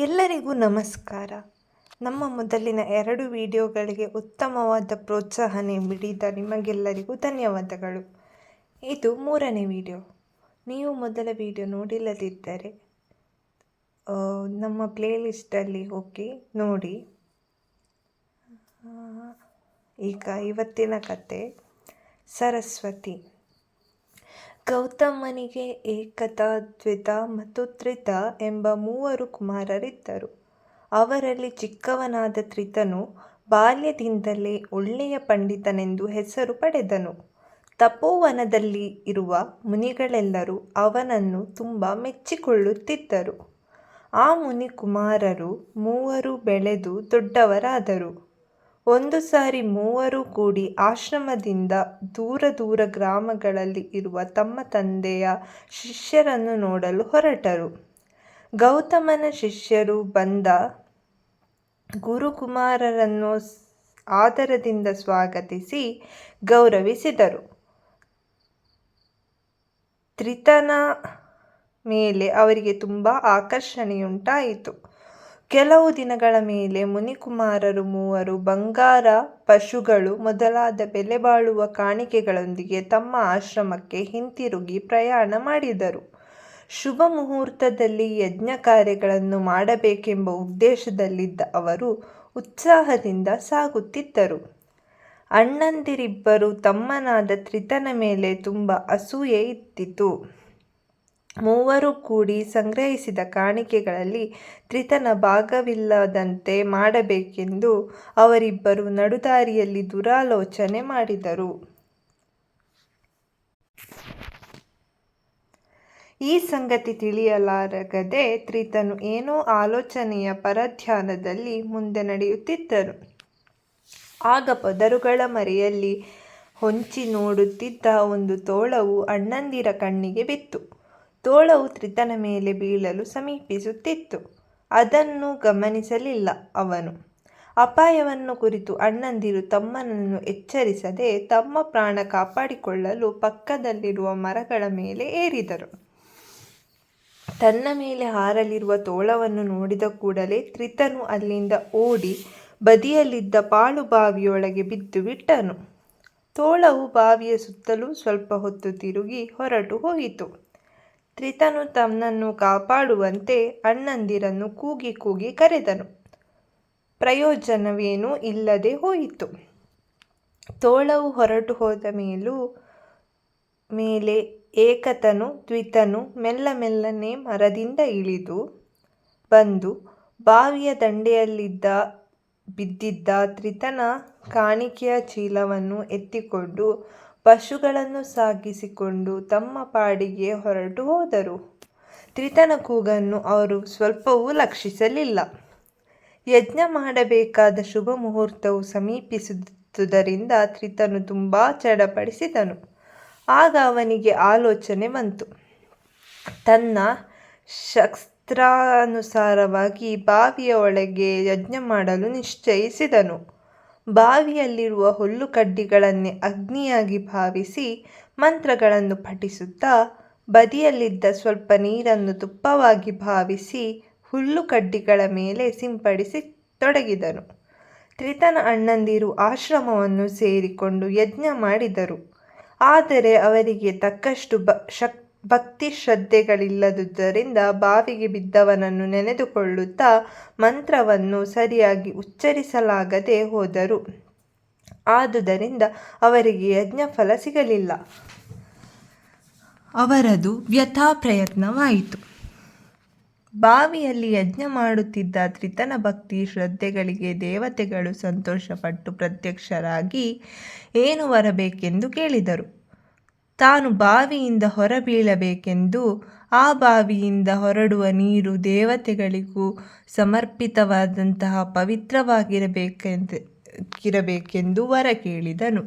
ಎಲ್ಲರಿಗೂ ನಮಸ್ಕಾರ. ನಮ್ಮ ಮೊದಲಿನ 2 ವಿಡಿಯೋಗಳಿಗೆ ಉತ್ತಮವಾದ ಪ್ರೋತ್ಸಾಹ ನೀಡಿದ ನಿಮಗೆಲ್ಲರಿಗೂ ಧನ್ಯವಾದಗಳು. ಇದು 3ನೇ ವಿಡಿಯೋ. ನೀವು ಮೊದಲ ವಿಡಿಯೋ ನೋಡಿಲ್ಲದಿದ್ದರೆ ನಮ್ಮ ಪ್ಲೇಲಿಸ್ಟಲ್ಲಿ ಹೋಗಿ ನೋಡಿ. ಈಗ ಇವತ್ತಿನ ಕತೆ ಸರಸ್ವತಿ. ಗೌತಮನಿಗೆ ಏಕತ, ದ್ವಿತ ಮತ್ತು ತ್ರಿತ ಎಂಬ 3 ಕುಮಾರರಿದ್ದರು. ಅವರಲ್ಲಿ ಚಿಕ್ಕವನಾದ ತ್ರಿತನು ಬಾಲ್ಯದಿಂದಲೇ ಒಳ್ಳೆಯ ಪಂಡಿತನೆಂದು ಹೆಸರು ಪಡೆದನು. ತಪೋವನದಲ್ಲಿ ಇರುವ ಮುನಿಗಳೆಲ್ಲರೂ ಅವನನ್ನು ತುಂಬ ಮೆಚ್ಚಿಕೊಳ್ಳುತ್ತಿದ್ದರು. ಆ ಮುನಿಕುಮಾರರು 3 ಬೆಳೆದು ದೊಡ್ಡವರಾದರು. ಒಂದು ಸಾರಿ 3 ಕೂಡಿ ಆಶ್ರಮದಿಂದ ದೂರ ಗ್ರಾಮಗಳಲ್ಲಿ ಇರುವ ತಮ್ಮ ತಂದೆಯ ಶಿಷ್ಯರನ್ನು ನೋಡಲು ಹೊರಟರು. ಗೌತಮನ ಶಿಷ್ಯರು ಬಂದ ಗುರುಕುಮಾರರನ್ನು ಆದರದಿಂದ ಸ್ವಾಗತಿಸಿ ಗೌರವಿಸಿದರು. ತ್ರಿತನ ಮೇಲೆ ಅವರಿಗೆ ತುಂಬ ಆಕರ್ಷಣೆಯುಂಟಾಯಿತು. ಕೆಲವು ದಿನಗಳ ಮೇಲೆ ಮುನಿಕುಮಾರರು 3 ಬಂಗಾರ, ಪಶುಗಳು ಮೊದಲಾದ ಬೆಲೆಬಾಳುವ ಕಾಣಿಕೆಗಳೊಂದಿಗೆ ತಮ್ಮ ಆಶ್ರಮಕ್ಕೆ ಹಿಂತಿರುಗಿ ಪ್ರಯಾಣ ಮಾಡಿದರು. ಶುಭ ಮುಹೂರ್ತದಲ್ಲಿ ಯಜ್ಞ ಕಾರ್ಯಗಳನ್ನು ಮಾಡಬೇಕೆಂಬ ಉದ್ದೇಶದಲ್ಲಿದ್ದ ಅವರು ಉತ್ಸಾಹದಿಂದ ಸಾಗುತ್ತಿದ್ದರು. ಅಣ್ಣಂದಿರಿಬ್ಬರು ತಮ್ಮನಾದ ತ್ರಿತನ ಮೇಲೆ ತುಂಬ ಅಸೂಯೆ ಇದ್ದಿತು. 3 ಕೂಡಿ ಸಂಗ್ರಹಿಸಿದ ಕಾಣಿಕೆಗಳಲ್ಲಿ ತ್ರಿತನ ಭಾಗವಿಲ್ಲದಂತೆ ಮಾಡಬೇಕೆಂದು ಅವರಿಬ್ಬರು ನಡುದಾರಿಯಲ್ಲಿ ದುರಾಲೋಚನೆ ಮಾಡಿದರು. ಈ ಸಂಗತಿ ತಿಳಿಯಲಾಗದೆ ತ್ರಿತನು ಏನೋ ಆಲೋಚನೆಯ ಪರಧ್ಯಾನದಲ್ಲಿ ಮುಂದೆ ನಡೆಯುತ್ತಿದ್ದನು. ಆಗ ಪೊದರುಗಳ ಮರೆಯಲ್ಲಿ ಹೊಂಚಿ ನೋಡುತ್ತಿದ್ದ ಒಂದು ತೋಳವು ಅಣ್ಣಂದಿರ ಕಣ್ಣಿಗೆ ಬಿತ್ತು. ತೋಳವು ತ್ರಿತನ ಮೇಲೆ ಬೀಳಲು ಸಮೀಪಿಸುತ್ತಿತ್ತು. ಅದನ್ನು ಗಮನಿಸಲಿಲ್ಲ ಅವನು. ಅಪಾಯವನ್ನು ಕುರಿತು ಅಣ್ಣಂದಿರು ತಮ್ಮನನ್ನು ಎಚ್ಚರಿಸದೆ ತಮ್ಮ ಪ್ರಾಣ ಕಾಪಾಡಿಕೊಳ್ಳಲು ಪಕ್ಕದಲ್ಲಿರುವ ಮರಗಳ ಮೇಲೆ ಏರಿದರು. ತನ್ನ ಮೇಲೆ ಹಾರಲಿರುವ ತೋಳವನ್ನು ನೋಡಿದ ಕೂಡಲೇ ತ್ರಿತನು ಅಲ್ಲಿಂದ ಓಡಿ ಬದಿಯಲ್ಲಿದ್ದ ಪಾಳು ಬಾವಿಯೊಳಗೆ ಬಿದ್ದು ಬಿಟ್ಟನು. ತೋಳವು ಬಾವಿಯ ಸುತ್ತಲೂ ಸ್ವಲ್ಪ ಹೊತ್ತು ತಿರುಗಿ ಹೊರಟು ಹೋಯಿತು. ತ್ರಿತನು ತನ್ನನ್ನು ಕಾಪಾಡುವಂತೆ ಅಣ್ಣಂದಿರನ್ನು ಕೂಗಿ ಕರೆದನು. ಪ್ರಯೋಜನವೇನೂ ಇಲ್ಲದೆ ಹೋಯಿತು. ತೋಳವು ಹೊರಟು ಹೋದ ಮೇಲೆ ಏಕತನು, ದ್ವಿತನು ಮೆಲ್ಲನೆ ಮರದಿಂದ ಇಳಿದು ಬಂದು ಬಾವಿಯ ದಂಡೆಯಲ್ಲಿ ಬಿದ್ದಿದ್ದ ತ್ರಿತನ ಕಾಣಿಕೆಯ ಚೀಲವನ್ನು ಎತ್ತಿಕೊಂಡು ಪಶುಗಳನ್ನು ಸಾಗಿಸಿಕೊಂಡು ತಮ್ಮ ಪಾಡಿಗೆ ಹೊರಟು ಹೋದರು. ತ್ರಿತನ ಕೂಗನ್ನು ಅವರು ಸ್ವಲ್ಪವೂ ಲಕ್ಷಿಸಲಿಲ್ಲ. ಯಜ್ಞ ಮಾಡಬೇಕಾದ ಶುಭ ಮುಹೂರ್ತವು ಸಮೀಪಿಸುತ್ತಿದ್ದುದರಿಂದ ತ್ರಿತನು ತುಂಬ ಚಡಪಡಿಸಿದನು. ಆಗ ಅವನಿಗೆ ಆಲೋಚನೆ ಬಂತು. ತನ್ನ ಶಾಸ್ತ್ರಾನುಸಾರವಾಗಿ ಬಾವಿಯ ಒಳಗೆ ಯಜ್ಞ ಮಾಡಲು ನಿಶ್ಚಯಿಸಿದನು. ಬಾವಿಯಲ್ಲಿರುವ ಹುಲ್ಲುಕಡ್ಡಿಗಳನ್ನೇ ಅಗ್ನಿಯಾಗಿ ಭಾವಿಸಿ ಮಂತ್ರಗಳನ್ನು ಪಠಿಸುತ್ತಾ ಬದಿಯಲ್ಲಿದ್ದ ಸ್ವಲ್ಪ ನೀರನ್ನು ತುಪ್ಪವಾಗಿ ಭಾವಿಸಿ ಹುಲ್ಲುಕಡ್ಡಿಗಳ ಮೇಲೆ ಸಿಂಪಡಿಸತೊಡಗಿದನು. ತ್ರಿತನ ಅಣ್ಣಂದಿರು ಆಶ್ರಮವನ್ನು ಸೇರಿಕೊಂಡು ಯಜ್ಞ ಮಾಡಿದರು. ಆದರೆ ಅವರಿಗೆ ತಕ್ಕಷ್ಟು ಭಕ್ತಿ ಶ್ರದ್ಧೆಗಳಿಲ್ಲದುದರಿಂದ ಬಾವಿಗೆ ಬಿದ್ದವನನ್ನು ನೆನೆದುಕೊಳ್ಳುತ್ತಾ ಮಂತ್ರವನ್ನು ಸರಿಯಾಗಿ ಉಚ್ಚರಿಸಲಾಗದೆ ಹೋದರು. ಆದುದರಿಂದ ಅವರಿಗೆ ಯಜ್ಞ ಫಲ ಸಿಗಲಿಲ್ಲ. ಅವರದು ವ್ಯಥಾ ಪ್ರಯತ್ನವಾಯಿತು. ಬಾವಿಯಲ್ಲಿ ಯಜ್ಞ ಮಾಡುತ್ತಿದ್ದ ತ್ರಿತನ ಭಕ್ತಿ ಶ್ರದ್ಧೆಗಳಿಗೆ ದೇವತೆಗಳು ಸಂತೋಷಪಟ್ಟು ಪ್ರತ್ಯಕ್ಷರಾಗಿ ಏನು ಬರಬೇಕೆಂದು ಕೇಳಿದರು. ತಾನು ಬಾವಿಯಿಂದ ಹೊರಬೀಳಬೇಕೆಂದೂ ಆ ಬಾವಿಯಿಂದ ಹೊರಡುವ ನೀರು ದೇವತೆಗಳಿಗೂ ಸಮರ್ಪಿತವಾದಂತಹ ಪವಿತ್ರವಾಗಿರಬೇಕೆಂದು ವರ ಕೇಳಿದನು.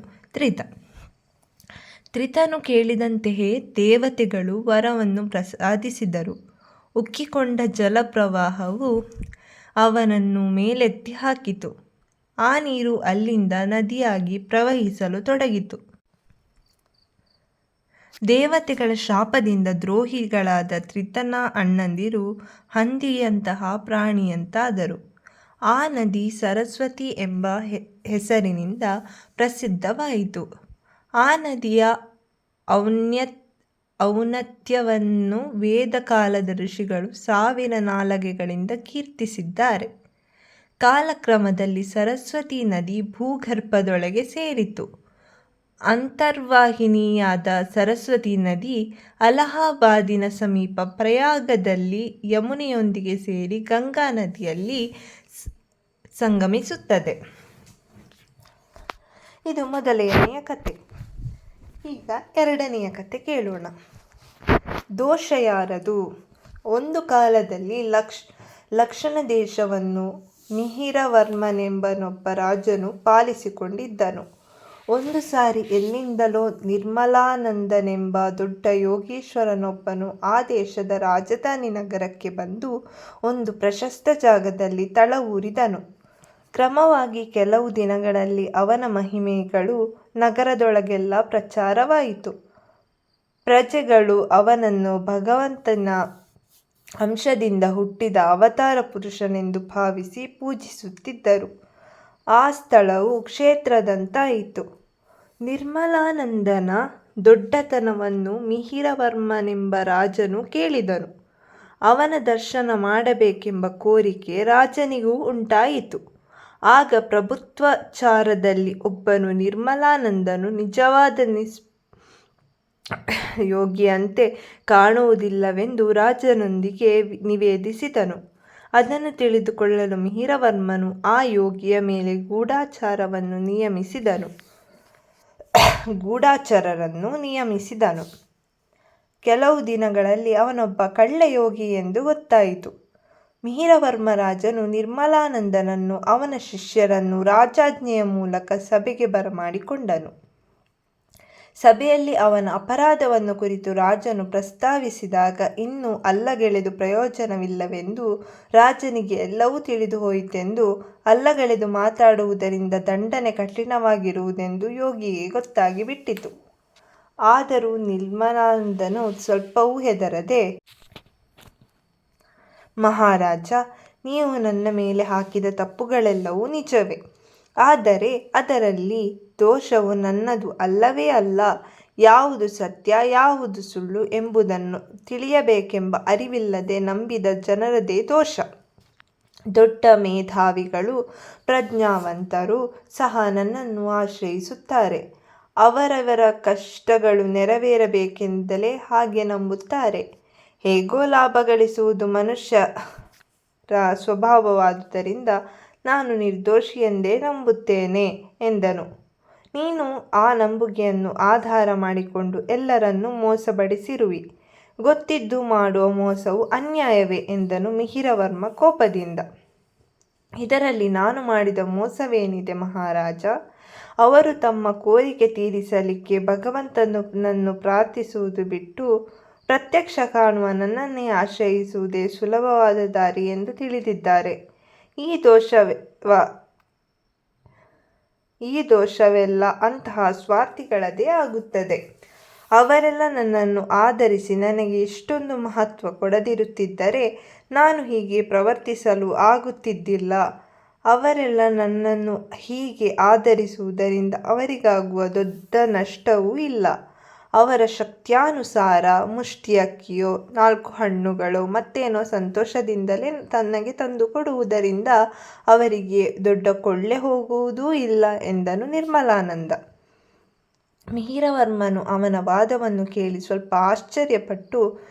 ತ್ರಿತನು ಕೇಳಿದಂತೆಯೇ ದೇವತೆಗಳು ವರವನ್ನು ಪ್ರಸಾದಿಸಿದರು. ಉಕ್ಕಿಕೊಂಡ ಜಲಪ್ರವಾಹವು ಅವನನ್ನು ಮೇಲೆತ್ತಿ ಹಾಕಿತು. ಆ ನೀರು ಅಲ್ಲಿಂದ ನದಿಯಾಗಿ ಪ್ರವಹಿಸಲು ತೊಡಗಿತು. ದೇವತೆಗಳ ಶಾಪದಿಂದ ದ್ರೋಹಿಗಳಾದ ತ್ರಿತನ ಅಣ್ಣಂದಿರು ಹಂದಿಯಂತಹ ಪ್ರಾಣಿಯಂತಾದರು. ಆ ನದಿ ಸರಸ್ವತಿ ಎಂಬ ಹೆಸರಿನಿಂದ ಪ್ರಸಿದ್ಧವಾಯಿತು. ಆ ನದಿಯ ಔನ್ನತ್ಯವನ್ನು ವೇದಕಾಲದ ಋಷಿಗಳು 1000 ನಾಲಗೆಗಳಿಂದ ಕೀರ್ತಿಸಿದ್ದಾರೆ. ಕಾಲಕ್ರಮದಲ್ಲಿ ಸರಸ್ವತಿ ನದಿ ಭೂಗರ್ಭದೊಳಗೆ ಸೇರಿತು. ಅಂತರ್ವಾಹಿನಿಯಾದ ಸರಸ್ವತಿ ನದಿ ಅಲಹಾಬಾದಿನ ಸಮೀಪ ಪ್ರಯಾಗದಲ್ಲಿ ಯಮುನೆಯೊಂದಿಗೆ ಸೇರಿ ಗಂಗಾ ನದಿಯಲ್ಲಿ ಸಂಗಮಿಸುತ್ತದೆ. ಇದು ಮೊದಲನೆಯ ಕತೆ. ಈಗ ಎರಡನೆಯ ಕತೆ ಕೇಳೋಣ. ದೋಷ ಯಾರದು? ಒಂದು ಕಾಲದಲ್ಲಿ ಲಕ್ಷಣ ದೇಶವನ್ನು ಮಿಹಿರವರ್ಮನೆಂಬನೊಬ್ಬ ರಾಜನು ಪಾಲಿಸಿಕೊಂಡಿದ್ದನು. ಒಂದು ಸಾರಿ ಎಲ್ಲಿಂದಲೋ ನಿರ್ಮಲಾನಂದನೆಂಬ ದೊಡ್ಡ ಯೋಗೀಶ್ವರನೊಬ್ಬನು ಆ ದೇಶದ ರಾಜಧಾನಿ ನಗರಕ್ಕೆ ಬಂದು ಒಂದು ಪ್ರಶಸ್ತ ಜಾಗದಲ್ಲಿ ತಳವೂರಿದನು. ಕ್ರಮವಾಗಿ ಕೆಲವು ದಿನಗಳಲ್ಲಿ ಅವನ ಮಹಿಮೆಗಳು ನಗರದೊಳಗೆಲ್ಲ ಪ್ರಚಾರವಾಯಿತು. ಪ್ರಜೆಗಳು ಅವನನ್ನು ಭಗವಂತನ ಅಂಶದಿಂದ ಹುಟ್ಟಿದ ಅವತಾರ ಪುರುಷನೆಂದು ಭಾವಿಸಿ ಪೂಜಿಸುತ್ತಿದ್ದರು. ಆ ಸ್ಥಳವು ಕ್ಷೇತ್ರದಂತಾಯಿತು. ನಿರ್ಮಲಾನಂದನ ದೊಡ್ಡತನವನ್ನು ಮಿಹಿರವರ್ಮನೆಂಬ ರಾಜನು ಕೇಳಿದನು. ಅವನ ದರ್ಶನ ಮಾಡಬೇಕೆಂಬ ಕೋರಿಕೆ ರಾಜನಿಗೂ ಉಂಟಾಯಿತು. ಆಗ ಪ್ರಭುತ್ವಚಾರದಲ್ಲಿ ಒಬ್ಬನು ನಿರ್ಮಲಾನಂದನು ನಿಜವಾದ ಯೋಗಿಯಂತೆ ಕಾಣುವುದಿಲ್ಲವೆಂದು ರಾಜನೊಂದಿಗೆ ನಿವೇದಿಸಿದನು. ಅದನ್ನು ತಿಳಿದುಕೊಳ್ಳಲು ಮಿಹಿರವರ್ಮನು ಆ ಯೋಗಿಯ ಮೇಲೆ ಗೂಢಚಾರರನ್ನು ನಿಯಮಿಸಿದನು. ಕೆಲವು ದಿನಗಳಲ್ಲಿ ಅವನೊಬ್ಬ ಕಳ್ಳಯೋಗಿ ಎಂದು ಗೊತ್ತಾಯಿತು. ಮಿಹಿರವರ್ಮ ರಾಜನು ನಿರ್ಮಲಾನಂದನನ್ನು ಅವನ ಶಿಷ್ಯರನ್ನು ರಾಜಾಜ್ಞೆಯ ಮೂಲಕ ಸಭೆಗೆ ಬರಮಾಡಿಕೊಂಡನು. ಸಭೆಯಲ್ಲಿ ಅವನ ಅಪರಾಧವನ್ನು ಕುರಿತು ರಾಜನು ಪ್ರಸ್ತಾವಿಸಿದಾಗ ಇನ್ನೂ ಅಲ್ಲಗೆಳೆದು ಪ್ರಯೋಜನವಿಲ್ಲವೆಂದು, ರಾಜನಿಗೆ ಎಲ್ಲವೂ ತಿಳಿದು ಹೋಯಿತೆಂದು, ಅಲ್ಲಗೆಳೆದು ಮಾತಾಡುವುದರಿಂದ ದಂಡನೆ ಕಠಿಣವಾಗಿರುವುದೆಂದು ಯೋಗಿಗೆ ಗೊತ್ತಾಗಿ ಬಿಟ್ಟಿತು. ಆದರೂ ನಿರ್ಮಲಾನಂದನು ಸ್ವಲ್ಪವೂ ಹೆದರದೆ, ಮಹಾರಾಜ, ನೀವು ನನ್ನ ಮೇಲೆ ಹಾಕಿದ ತಪ್ಪುಗಳೆಲ್ಲವೂ ನಿಜವೇ. ಆದರೆ ಅದರಲ್ಲಿ ದೋಷವು ನನ್ನದು ಅಲ್ಲವೇ ಅಲ್ಲ. ಯಾವುದು ಸತ್ಯ, ಯಾವುದು ಸುಳ್ಳು ಎಂಬುದನ್ನು ತಿಳಿಯಬೇಕೆಂಬ ಅರಿವಿಲ್ಲದೆ ನಂಬಿದ ಜನರದೇ ದೋಷ. ದೊಡ್ಡ ಮೇಧಾವಿಗಳು, ಪ್ರಜ್ಞಾವಂತರು ಸಹ ನನ್ನನ್ನು ಆಶ್ರಯಿಸುತ್ತಾರೆ. ಅವರವರ ಕಷ್ಟಗಳು ನೆರವೇರಬೇಕೆಂದಲೇ ಹಾಗೆ ನಂಬುತ್ತಾರೆ. ಹೇಗೋ ಲಾಭ ಗಳಿಸುವುದು ಮನುಷ್ಯರ ಸ್ವಭಾವವಾದುದರಿಂದ ನಾನು ನಿರ್ದೋಷಿಯೆಂದೇ ನಂಬುತ್ತೇನೆ ಎಂದನು. ನೀನು ಆ ನಂಬುಗೆಯನ್ನು ಆಧಾರ ಮಾಡಿಕೊಂಡು ಎಲ್ಲರನ್ನೂ ಮೋಸಪಡಿಸಿರುವಿ. ಗೊತ್ತಿದ್ದು ಮಾಡುವ ಮೋಸವು ಅನ್ಯಾಯವೇ ಎಂದನು ಮಿಹಿರವರ್ಮ ಕೋಪದಿಂದ. ಇದರಲ್ಲಿ ನಾನು ಮಾಡಿದ ಮೋಸವೇನಿದೆ ಮಹಾರಾಜ? ಅವರು ತಮ್ಮ ಕೋರಿಕೆ ತೀರಿಸಲಿಕ್ಕೆ ಭಗವಂತನನ್ನು ಪ್ರಾರ್ಥಿಸುವುದು ಬಿಟ್ಟು ಪ್ರತ್ಯಕ್ಷ ಕಾಣುವ ನನ್ನನ್ನೇ ಆಶ್ರಯಿಸುವುದೇ ಸುಲಭವಾದ ದಾರಿ ಎಂದು ತಿಳಿದಿದ್ದಾರೆ. ಈ ದೋಷವೆಲ್ಲ ಅಂತಹ ಸ್ವಾರ್ಥಿಗಳದೇ ಆಗುತ್ತದೆ. ಅವರೆಲ್ಲ ನನ್ನನ್ನು ಆಧರಿಸಿ ನನಗೆ ಇಷ್ಟೊಂದು ಮಹತ್ವ ಕೊಡದಿರುತ್ತಿದ್ದರೆ ನಾನು ಹೀಗೆ ಪ್ರವರ್ತಿಸಲು ಆಗುತ್ತಿದ್ದಿಲ್ಲ. ಅವರೆಲ್ಲ ನನ್ನನ್ನು ಹೀಗೆ ಆಧರಿಸುವುದರಿಂದ ಅವರಿಗಾಗುವ ದೊಡ್ಡ ನಷ್ಟವೂ ಇಲ್ಲ. ಅವರ ಶಕ್ತ್ಯಾನುಸಾರ ಮುಷ್ಟಿ ಅಕ್ಕಿಯೋ 4 ಹಣ್ಣುಗಳೋ ಮತ್ತೇನೋ ಸಂತೋಷದಿಂದಲೇ ತನಗೆ ತಂದು ಕೊಡುವುದರಿಂದ ಅವರಿಗೆ ದೊಡ್ಡ ಕೊಳ್ಳೆ ಹೋಗುವುದೂ ಇಲ್ಲ ಎಂದನು ನಿರ್ಮಲಾನಂದ. ಮಿಹಿರವರ್ಮನು ಅವನ ವಾದವನ್ನು ಕೇಳಿ ಸ್ವಲ್ಪ ಆಶ್ಚರ್ಯಪಟ್ಟು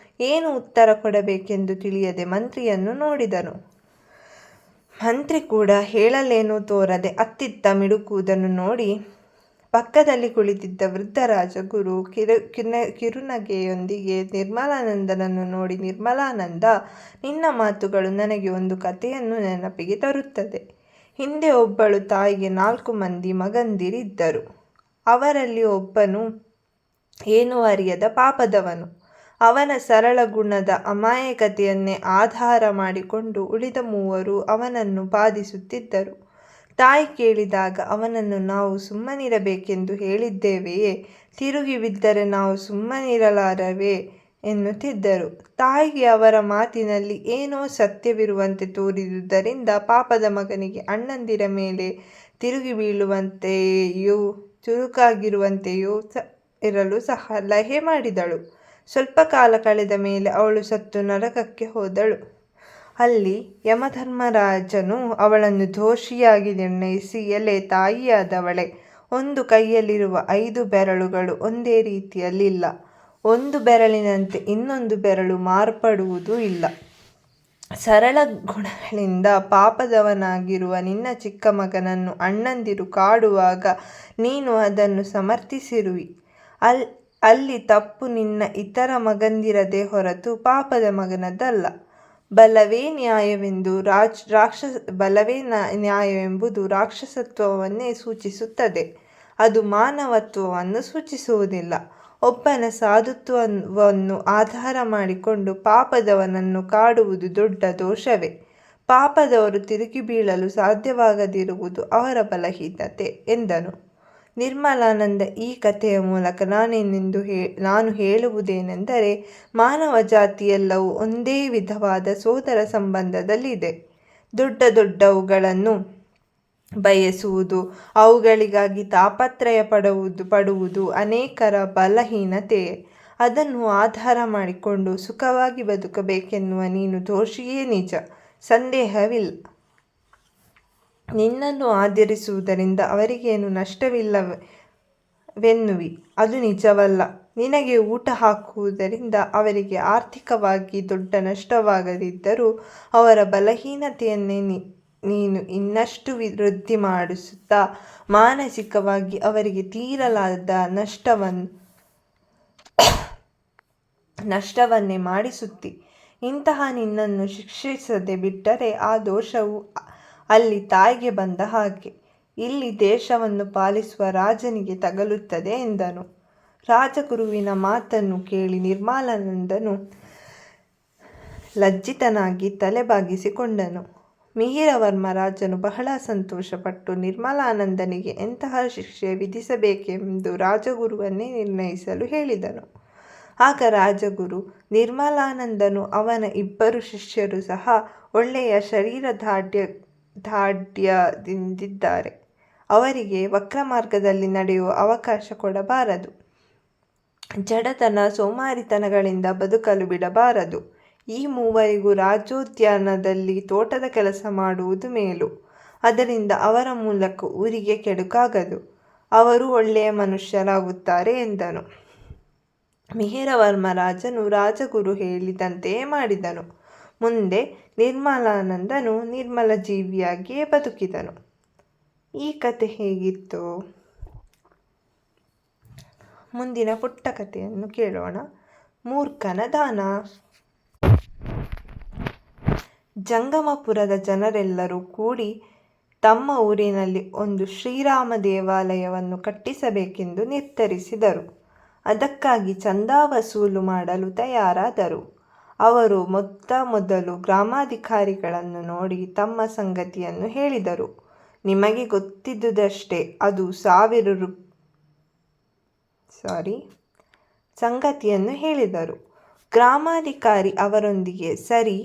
ಏನು ಉತ್ತರ ಕೊಡಬೇಕೆಂದು ತಿಳಿಯದೆ ಮಂತ್ರಿಯನ್ನು ನೋಡಿದನು. ಮಂತ್ರಿ ಕೂಡ ಹೇಳಲೇನೂ ತೋರದೆ ಅತ್ತಿತ್ತ ಮಿಡುಕುವುದನ್ನು ನೋಡಿ ಪಕ್ಕದಲ್ಲಿ ಕುಳಿತಿದ್ದ ವೃದ್ಧ ರಾಜಗುರು ಕಿರುನಗೆಯೊಂದಿಗೆ ನಿರ್ಮಲಾನಂದನನ್ನು ನೋಡಿ, ನಿರ್ಮಲಾನಂದ, ನಿನ್ನ ಮಾತುಗಳು ನನಗೆ ಒಂದು ಕಥೆಯನ್ನು ನೆನಪಿಗೆ ತರುತ್ತದೆ. ಹಿಂದೆ ಒಬ್ಬಳು ತಾಯಿಗೆ 4 ಮಂದಿ ಮಗಂದಿರಿದ್ದರು. ಅವರಲ್ಲಿ ಒಬ್ಬನು ಏನೂ ಅರಿಯದ ಪಾಪದವನು. ಅವನ ಸರಳ ಗುಣದ ಅಮಾಯಕತೆಯನ್ನೇ ಆಧಾರ ಮಾಡಿಕೊಂಡು ಉಳಿದ 3 ಅವನನ್ನು ಬಾಧಿಸುತ್ತಿದ್ದರು. ತಾಯಿ ಕೇಳಿದಾಗ ಅವನನ್ನು ನಾವು ಸುಮ್ಮನಿರಬೇಕೆಂದು ಹೇಳಿದ್ದೇವೆಯೇ, ತಿರುಗಿ ಬಿದ್ದರೆ ನಾವು ಸುಮ್ಮನಿರಲಾರವೇ ಎನ್ನುತ್ತಿದ್ದರು. ತಾಯಿಗೆ ಅವರ ಮಾತಿನಲ್ಲಿ ಏನೋ ಸತ್ಯವಿರುವಂತೆ ತೋರಿದುದರಿಂದ ಪಾಪದ ಮಗನಿಗೆ ಅಣ್ಣಂದಿರ ಮೇಲೆ ತಿರುಗಿ ಬೀಳುವಂತೆಯೂ ಚುರುಕಾಗಿರುವಂತೆಯೂ ಇರಲು ಸಲಹೆ ಮಾಡಿದಳು. ಸ್ವಲ್ಪ ಕಾಲ ಕಳೆದ ಮೇಲೆ ಅವಳು ಸತ್ತು ನರಕಕ್ಕೆ ಹೋದಳು. ಅಲ್ಲಿ ಯಮಧರ್ಮರಾಜನು ಅವಳನ್ನು ದೋಷಿಯಾಗಿ ನಿರ್ಣಯಿಸಿ, ಎಲೆ ತಾಯಿಯಾದವಳೇ, ಒಂದು ಕೈಯಲ್ಲಿರುವ 5 ಬೆರಳುಗಳು ಒಂದೇ ರೀತಿಯಲ್ಲಿಲ್ಲ, ಒಂದು ಬೆರಳಿನಂತೆ ಇನ್ನೊಂದು ಬೆರಳು ಮಾರ್ಪಡುವುದೂ ಇಲ್ಲ. ಸರಳ ಗುಣಗಳಿಂದ ಪಾಪದವನಾಗಿರುವ ನಿನ್ನ ಚಿಕ್ಕ ಮಗನನ್ನು ಅಣ್ಣಂದಿರು ಕಾಡುವಾಗ ನೀನು ಅದನ್ನು ಸಮರ್ಥಿಸಿರುವಿ. ಅಲ್ಲಿ ತಪ್ಪು ನಿನ್ನ ಇತರ ಮಗಂದಿರದೇ ಹೊರತು ಪಾಪದ ಮಗನದಲ್ಲ. ಬಲವೇ ನ್ಯಾಯವೆಂಬುದು ರಾಕ್ಷಸತ್ವವನ್ನೇ ಸೂಚಿಸುತ್ತದೆ, ಅದು ಮಾನವತ್ವವನ್ನು ಸೂಚಿಸುವುದಿಲ್ಲ. ಒಬ್ಬನ ಸಾಧುತ್ವವನ್ನು ಆಧಾರ ಮಾಡಿಕೊಂಡು ಪಾಪದವನನ್ನು ಕಾಡುವುದು ದೊಡ್ಡ ದೋಷವೇ. ಪಾಪದವರು ತಿರುಗಿ ಬೀಳಲು ಸಾಧ್ಯವಾಗದಿರುವುದು ಅವರ ಬಲಹೀನತೆ ಎಂದನು. ನಿರ್ಮಲಾನಂದ ಈ ಕಥೆಯ ಮೂಲಕ ನಾನು ಹೇಳುವುದೇನೆಂದರೆ, ಮಾನವ ಜಾತಿಯೆಲ್ಲವೂ ಒಂದೇ ವಿಧವಾದ ಸೋದರ ಸಂಬಂಧದಲ್ಲಿದೆ. ದೊಡ್ಡವುಗಳನ್ನು ಬಯಸುವುದು, ಅವುಗಳಿಗಾಗಿ ತಾಪತ್ರಯ ಪಡುವುದು ಅನೇಕರ ಬಲಹೀನತೆಯೇ. ಅದನ್ನು ಆಧಾರ ಮಾಡಿಕೊಂಡು ಸುಖವಾಗಿ ಬದುಕಬೇಕೆನ್ನುವ ನೀನು ದೋಷಿಯೇ ನಿಜ, ಸಂದೇಹವಿಲ್ಲ. ನಿನ್ನನ್ನು ಆದರಿಸುವುದರಿಂದ ಅವರಿಗೇನು ನಷ್ಟವಿಲ್ಲವೆನ್ನುವಿ, ಅದು ನಿಜವಲ್ಲ. ನಿನಗೆ ಊಟ ಹಾಕುವುದರಿಂದ ಅವರಿಗೆ ಆರ್ಥಿಕವಾಗಿ ದೊಡ್ಡ ನಷ್ಟವಾಗದಿದ್ದರೂ ಅವರ ಬಲಹೀನತೆಯನ್ನೇ ನೀನು ಇನ್ನಷ್ಟು ವೃದ್ಧಿ ಮಾಡಿಸುತ್ತಾ ಮಾನಸಿಕವಾಗಿ ಅವರಿಗೆ ತೀರಲಾದ ನಷ್ಟವನ್ನೇ ಮಾಡಿಸುತ್ತಿ. ಇಂತಹ ನಿನ್ನನ್ನು ಶಿಕ್ಷಿಸದೆ ಬಿಟ್ಟರೆ ಆ ದೋಷವು ಅಲ್ಲಿ ತಾಯಿಗೆ ಬಂದ ಹಾಗೆ ಇಲ್ಲಿ ದೇಶವನ್ನು ಪಾಲಿಸುವ ರಾಜನಿಗೆ ತಗಲುತ್ತದೆ ಎಂದನು. ರಾಜಗುರುವಿನ ಮಾತನ್ನು ಕೇಳಿ ನಿರ್ಮಲಾನಂದನು ಲಜ್ಜಿತನಾಗಿ ತಲೆ ಬಾಗಿಸಿಕೊಂಡನು. ಮಿಹಿರವರ್ಮ ರಾಜನು ಬಹಳ ಸಂತೋಷಪಟ್ಟು ನಿರ್ಮಲಾನಂದನಿಗೆ ಎಂತಹ ಶಿಕ್ಷೆ ವಿಧಿಸಬೇಕೆಂದು ರಾಜಗುರುವನ್ನೇ ನಿರ್ಣಯಿಸಲು ಹೇಳಿದನು. ಆಗ ರಾಜಗುರು, ನಿರ್ಮಲಾನಂದನು ಅವನ 2 ಶಿಷ್ಯರು ಸಹ ಒಳ್ಳೆಯ ಶರೀರದಾರ್ಢ್ಯದಿಂದಿದ್ದಾರೆ. ಅವರಿಗೆ ವಕ್ರಮಾರ್ಗದಲ್ಲಿ ನಡೆಯುವ ಅವಕಾಶ ಕೊಡಬಾರದು. ಜಡತನ, ಸೋಮಾರಿತನಗಳಿಂದ ಬದುಕಲು ಬಿಡಬಾರದು. ಈ 3 ರಾಜೋದ್ಯಾನದಲ್ಲಿ ತೋಟದ ಕೆಲಸ ಮಾಡುವುದು ಮೇಲು. ಅದರಿಂದ ಅವರ ಮೂಲಕ ಊರಿಗೆ ಕೆಡುಕಾಗದು. ಅವರು ಒಳ್ಳೆಯ ಮನುಷ್ಯರಾಗುತ್ತಾರೆ ಎಂದನು. ಮಿಹಿರವರ್ಮ ರಾಜನು ರಾಜಗುರು ಹೇಳಿದಂತೆಯೇ ಮಾಡಿದನು. ಮುಂದೆ ನಿರ್ಮಲಾನಂದನು ನಿರ್ಮಲ ಜೀವಿಯಾಗಿಯೇ ಬದುಕಿದನು. ಈ ಕತೆ ಹೇಗಿತ್ತು? ಮುಂದಿನ ಪುಟ್ಟ ಕಥೆಯನ್ನು ಕೇಳೋಣ. ಮೂರ್ಖನ ದಾನ. ಜಂಗಮಪುರದ ಜನರೆಲ್ಲರೂ ಕೂಡಿ ತಮ್ಮ ಊರಿನಲ್ಲಿ ಒಂದು ಶ್ರೀರಾಮ ದೇವಾಲಯವನ್ನು ಕಟ್ಟಿಸಬೇಕೆಂದು ನಿರ್ಧರಿಸಿದರು. ಅದಕ್ಕಾಗಿ ಚಂದಾ ವಸೂಲು ಮಾಡಲು ತಯಾರಾದರು. ಅವರು ಮೊದಲು ಗ್ರಾಮಾಧಿಕಾರಿಗಳನ್ನು ನೋಡಿ ತಮ್ಮ ಸಂಗತಿಯನ್ನು ಹೇಳಿದರು. ನಿಮಗೆ ಗೊತ್ತಿದ್ದುದಷ್ಟೇ, ಅದು ಸಂಗತಿಯನ್ನು ಹೇಳಿದರು. ಗ್ರಾಮಾಧಿಕಾರಿ ಅವರೊಂದಿಗೆ, ಸರಿ,